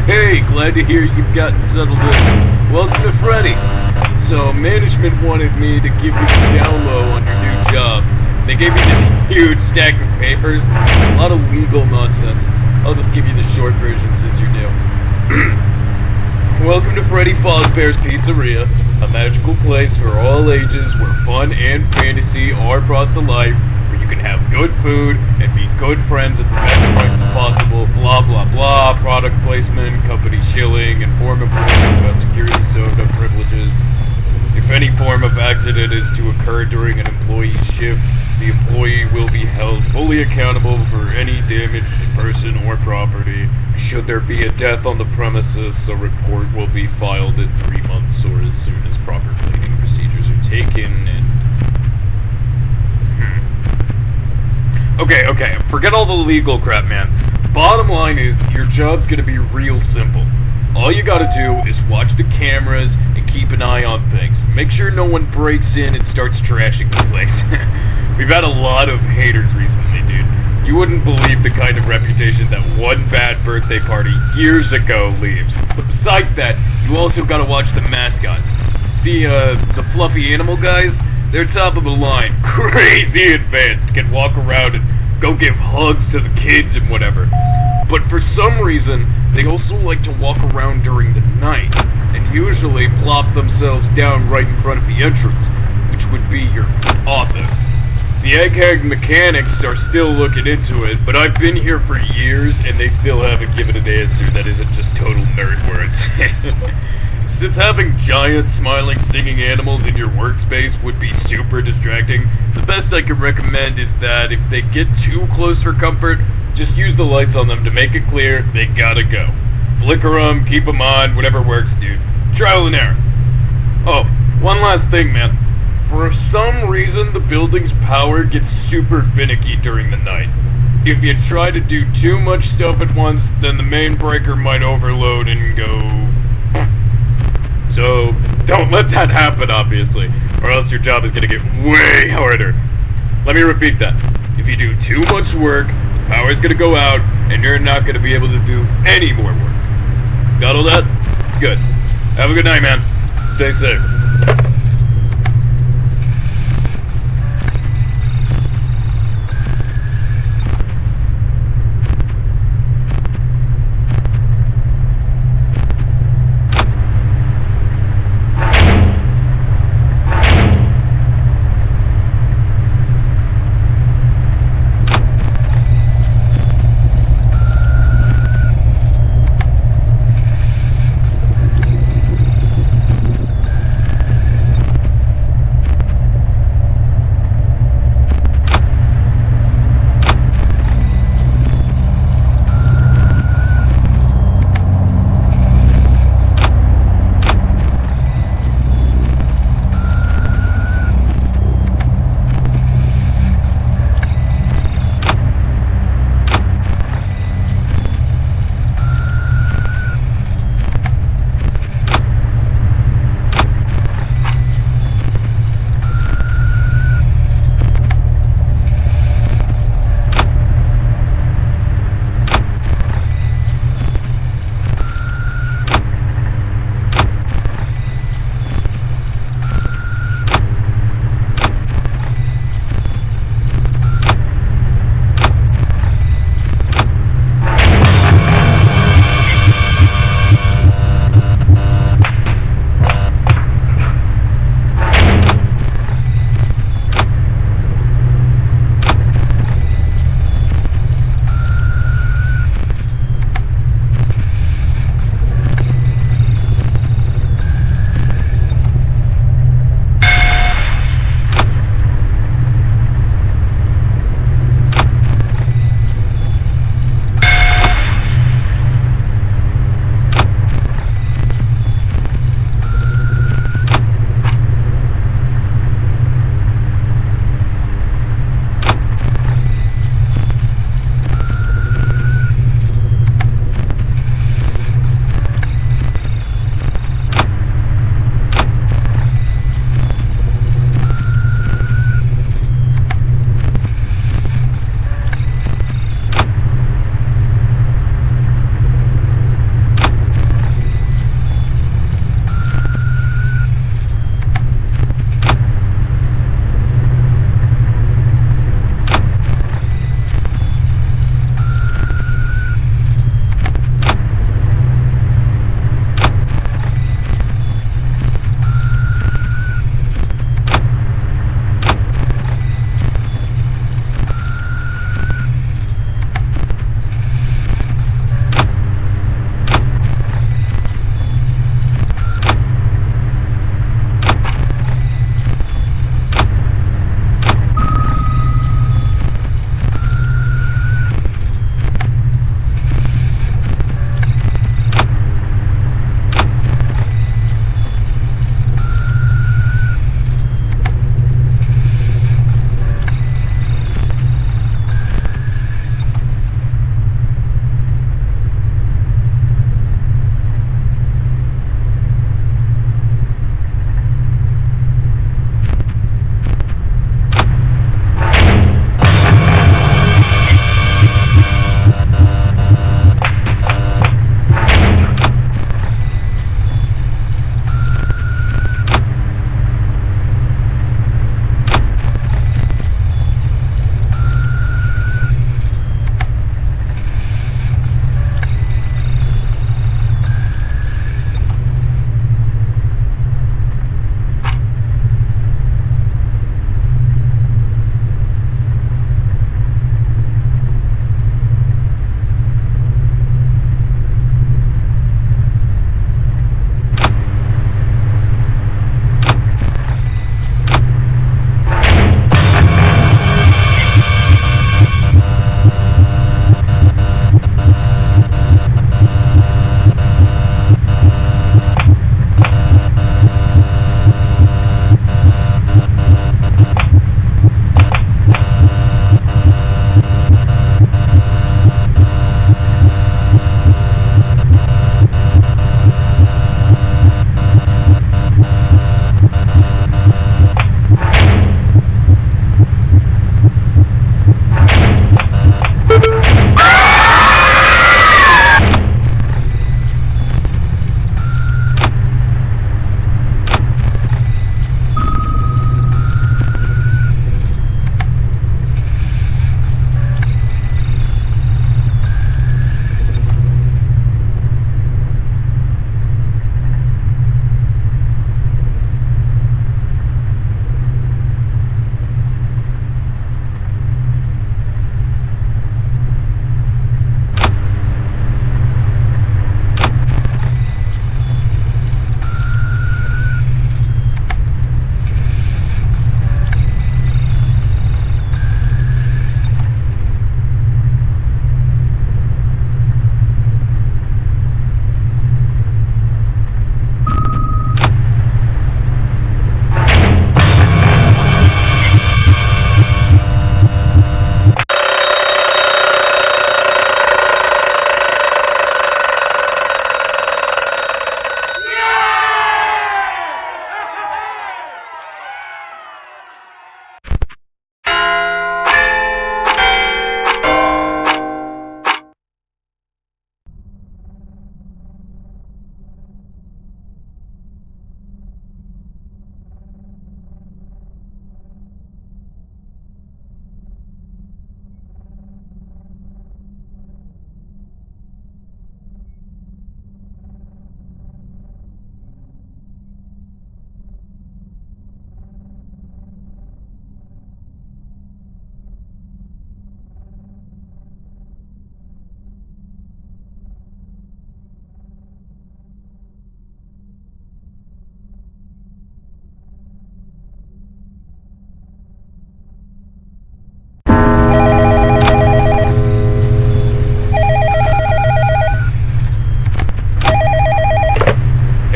Hey, glad to hear you've gotten settled in. Welcome to Freddie. So, management wanted me to give you the down low on your new job. They gave me this huge stack of papers, a lot of legal nonsense. I'll just give you the short version since you're new. Welcome to Freddie Fazbear's Pizzeria, a magical place for all ages where fun and fantasy are brought to life, where you can have good food and be good friends at the best prices possible, blah blah blah, product placement, company shilling, inform employees about security soda privileges. If any form of accident is to occur during an employee's shift, the employee will be held fully accountable for any damaged person or property. Should there be a death on the premises, a report will be filed in 3 months or as soon as proper cleaning procedures are taken and... Okay, forget all the legal crap, man. Bottom line is, your job's gonna be real simple. All you gotta do is watch the cameras and keep an eye on things. Make sure no one breaks in and starts trashing the place. We've had a lot of haters recently, dude. You wouldn't believe the kind of reputation that one bad birthday party years ago leaves. But besides that, you also gotta watch the mascots. The fluffy animal guys, they're top of the line. Crazy advanced, can walk around and go give hugs to the kids and whatever. But for some reason, they also like to walk around during the night, and usually plop themselves down right in front of the entrance, which would be your office. The egghead mechanics are still looking into it, but I've been here for years, and they still haven't given an answer that isn't just total nerd words. Since having giant, smiling, singing animals in your workspace would be super distracting, the best I can recommend is that if they get too close for comfort, just use the lights on them to make it clear they gotta go. Flicker them, keep them on, whatever works, dude. Trial and error. Oh, one last thing, man. For some reason, the building's power gets super finicky during the night. If you try to do too much stuff at once, then the main breaker might overload and go... So, don't let that happen, obviously, or else your job is gonna get way harder. Let me repeat that. If you do too much work, the power's gonna go out, and you're not gonna be able to do any more work. Got all that? Good. Have a good night, man. Stay safe.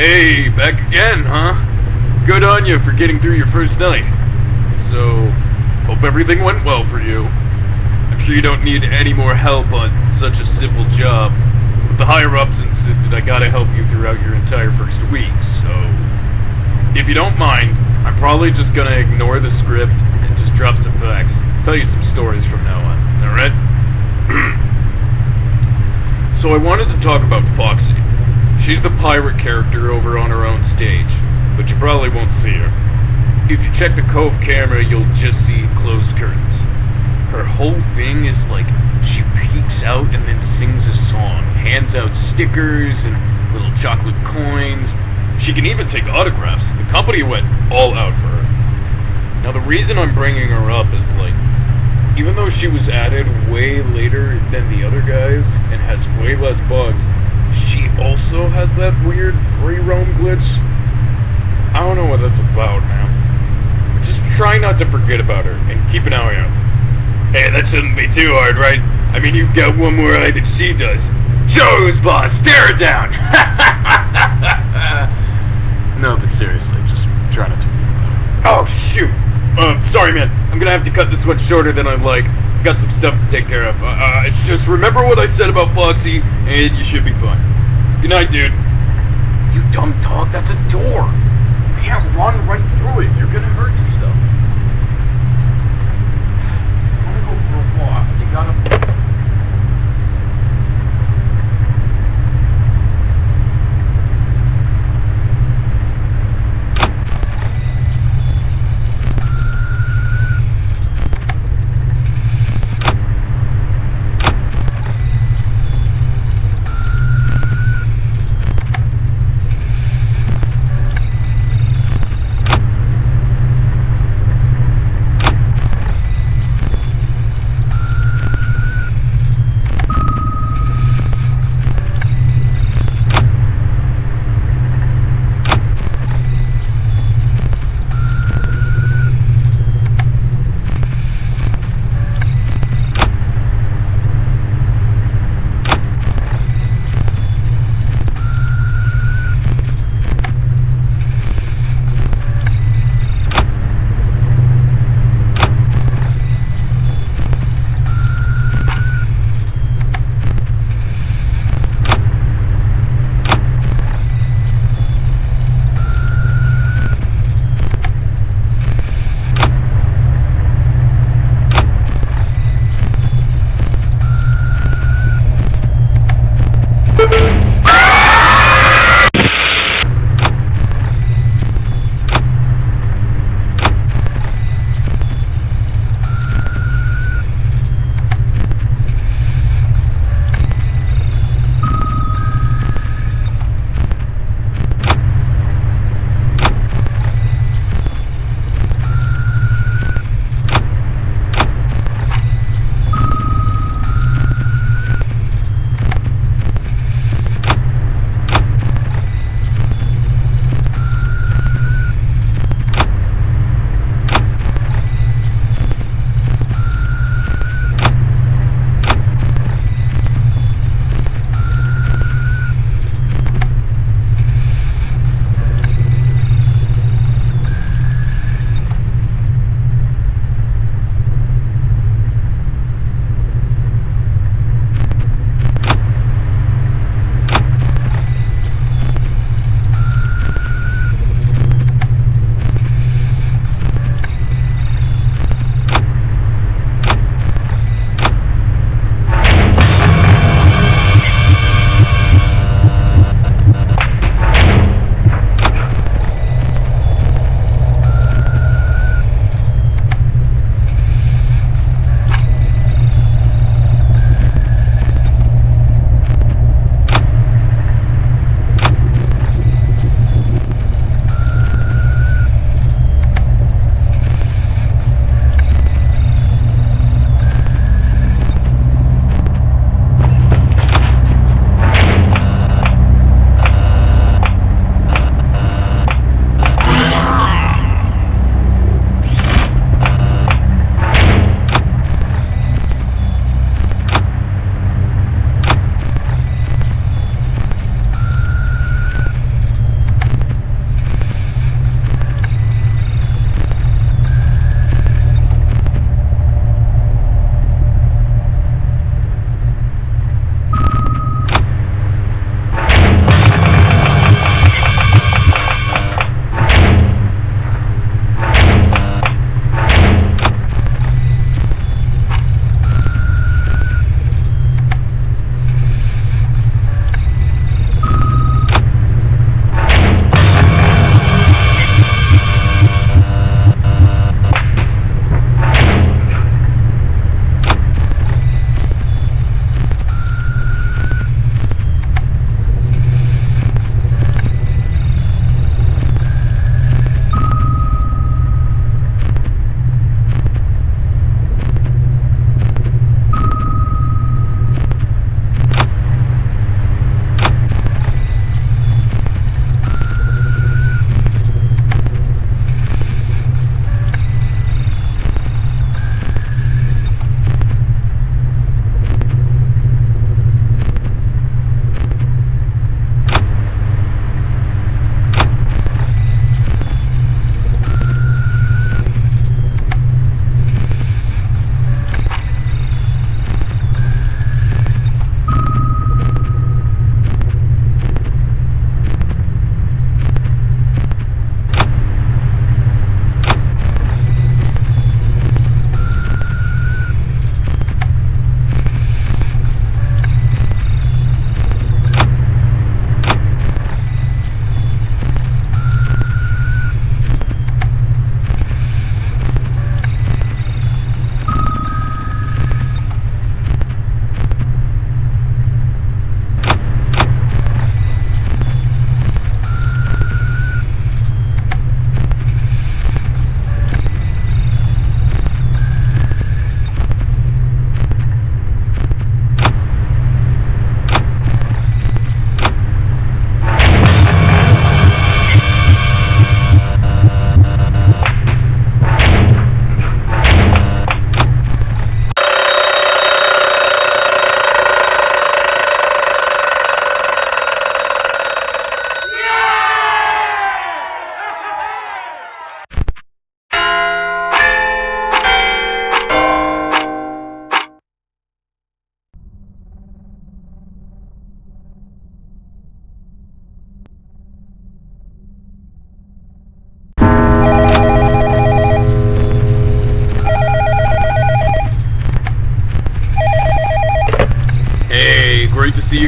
Hey, back again, huh? Good on you for getting through your first night. So, hope everything went well for you. I'm sure you don't need any more help on such a simple job. But the higher-ups insisted I gotta help you throughout your entire first week, so... If you don't mind, I'm probably just gonna ignore the script and just drop some facts. Tell you some stories from now on, alright? So I wanted to talk about Foxy. She's the pirate character over on her own stage, but you probably won't see her. If you check the Cove camera, you'll just see closed curtains. Her whole thing is like, she peeks out and then sings a song, hands out stickers and little chocolate coins. She can even take autographs. The company went all out for her. Now the reason I'm bringing her up is like, even though she was added way later than the other guys and has way less bugs, she also has that weird free roam glitch. I don't know what that's about, man. Just try not to forget about her and keep an eye out. Hey, that shouldn't be too hard, right? I mean, you've got one more eye than she does. Joe's boss, stare her down! No, but seriously, just try not to forget about her. Oh, shoot! Sorry, man. I'm gonna have to cut this one shorter than I'd like. Got some stuff to take care of. Just remember what I said about Foxy, and you should be fine. Good night, dude. You dumb dog, that's a door. You can't run right through it. You're gonna hurt yourself. I wanna go for a walk. You gotta...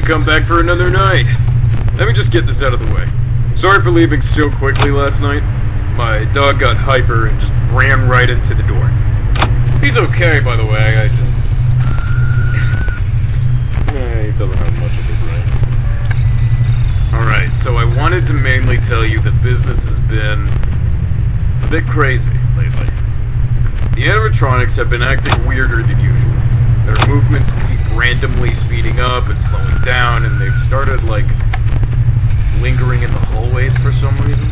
come back for another night. Let me just get this out of the way. Sorry for leaving so quickly last night. My dog got hyper and just ran right into the door. He's okay, by the way. He doesn't have much of a brain. Alright, so I wanted to mainly tell you that business has been a bit crazy lately. The animatronics have been acting weirder than usual. Their movements keep randomly speeding up and slowing down, and they've started, like, lingering in the hallways for some reason.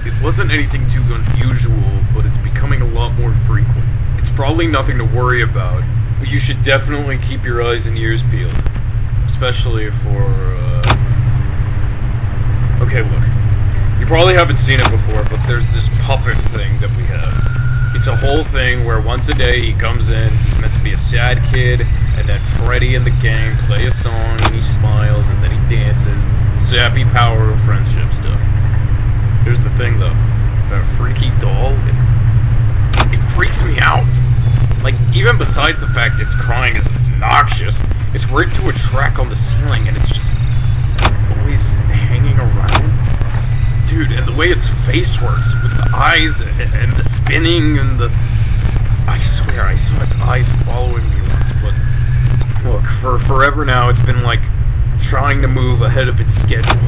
It wasn't anything too unusual, but it's becoming a lot more frequent. It's probably nothing to worry about, but you should definitely keep your eyes and ears peeled. Especially for, Okay, look. You probably haven't seen it before, but there's this puppet thing that we have. It's a whole thing where once a day he comes in, he's meant to be a sad kid, and then Freddie and the gang play a song, and he smiles, and then he dances. Sappy power of friendship stuff. Here's the thing, though. That freaky doll, it freaks me out. Like, even besides the fact it's crying is obnoxious, it's rigged to a track on the ceiling, and it's just always hanging around. Dude, and the way its face works, with the eyes, and the spinning, and the... I swear, I saw its eyes following me once, but... Look, for forever now, it's been, like, trying to move ahead of its schedule.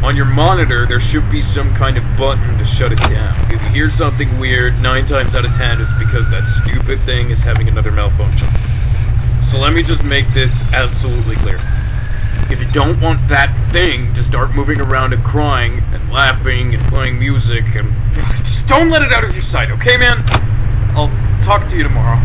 On your monitor, there should be some kind of button to shut it down. If you hear something weird, 9 times out of 10, it's because that stupid thing is having another malfunction. So let me just make this absolutely clear. If you don't want that thing to start moving around and crying, and laughing, and playing music, and... Just don't let it out of your sight, okay, man? I'll talk to you tomorrow.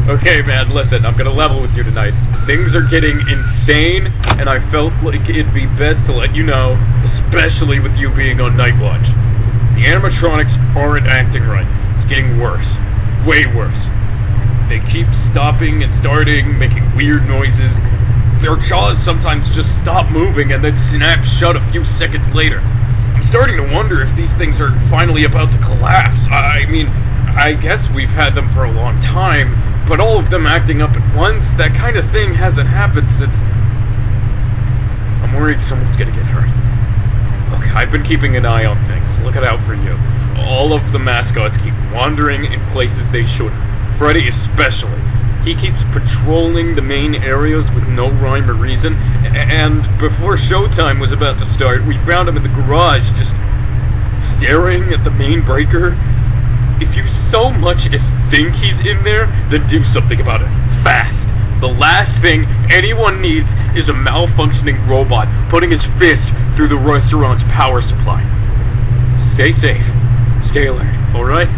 Okay, man, listen, I'm gonna level with you tonight. Things are getting insane, and I felt like it'd be best to let you know, especially with you being on night watch. The animatronics aren't acting right. It's getting worse. Way worse. They keep stopping and starting, making weird noises. Their jaws sometimes just stop moving and then snap shut a few seconds later. I'm starting to wonder if these things are finally about to collapse. I mean, I guess we've had them for a long time, but all of them acting up at once, that kind of thing hasn't happened since... I'm worried someone's gonna get hurt. Look, I've been keeping an eye on things, looking out for you. All of the mascots keep wandering in places they shouldn't. Freddie especially. He keeps patrolling the main areas with no rhyme or reason, and before showtime was about to start, we found him in the garage, just staring at the main breaker. If you so much as think he's in there, then do something about it. Fast. The last thing anyone needs is a malfunctioning robot putting his fist through the restaurant's power supply. Stay safe. Stay alert, alright?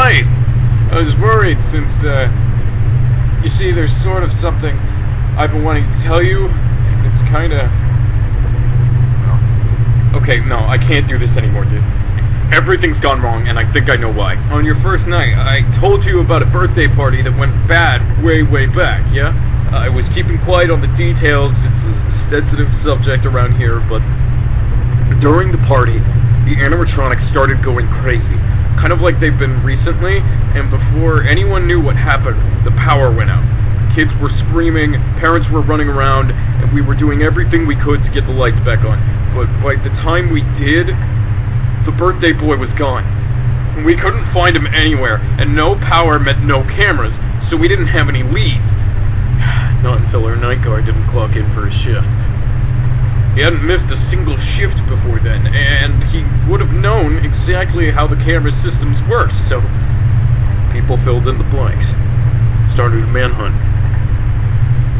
right. I was worried since, you see, there's sort of something I've been wanting to tell you. It's kinda... Okay, no, I can't do this anymore, dude. Everything's gone wrong, and I think I know why. On your first night, I told you about a birthday party that went bad way, way back, yeah? I was keeping quiet on the details. It's a sensitive subject around here, but during the party, the animatronics started going crazy. Kind of like they've been recently, and before anyone knew what happened, the power went out. Kids were screaming, parents were running around, and we were doing everything we could to get the lights back on. But by the time we did, the birthday boy was gone. We couldn't find him anywhere, and no power meant no cameras, so we didn't have any leads. Not until our night guard didn't clock in for his shift. He hadn't missed a single shift before then, and he would have known exactly how the camera systems work, so people filled in the blanks. Started a manhunt.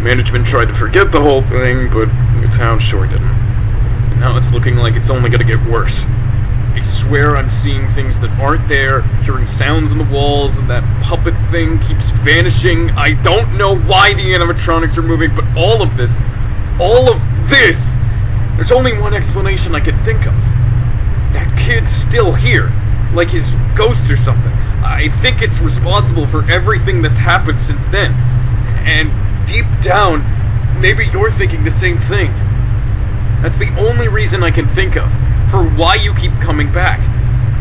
Management tried to forget the whole thing, but the town sure didn't. And now it's looking like it's only gonna get worse. I swear I'm seeing things that aren't there, hearing sounds on the walls, and that puppet thing keeps vanishing. I don't know why the animatronics are moving, but all of this, there's only one explanation I could think of. That kid's still here, like his ghost or something. I think it's responsible for everything that's happened since then. And deep down, maybe you're thinking the same thing. That's the only reason I can think of for why you keep coming back.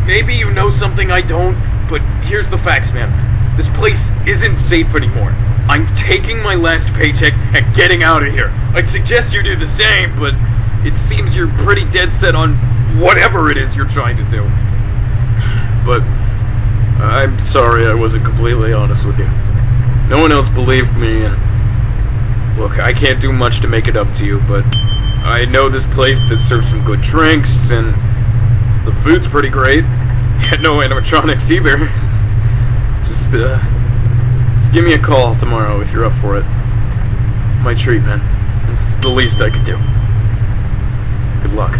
Maybe you know something I don't, but here's the facts, man. This place isn't safe anymore. I'm taking my last paycheck and getting out of here. I'd suggest you do the same, but it seems you're pretty dead set on whatever it is you're trying to do. But I'm sorry I wasn't completely honest with you. No one else believed me, and look, I can't do much to make it up to you, but I know this place that serves some good drinks, and the food's pretty great. Yet no animatronics either. Just give me a call tomorrow if you're up for it. My treat, man. It's the least I could do. Good luck.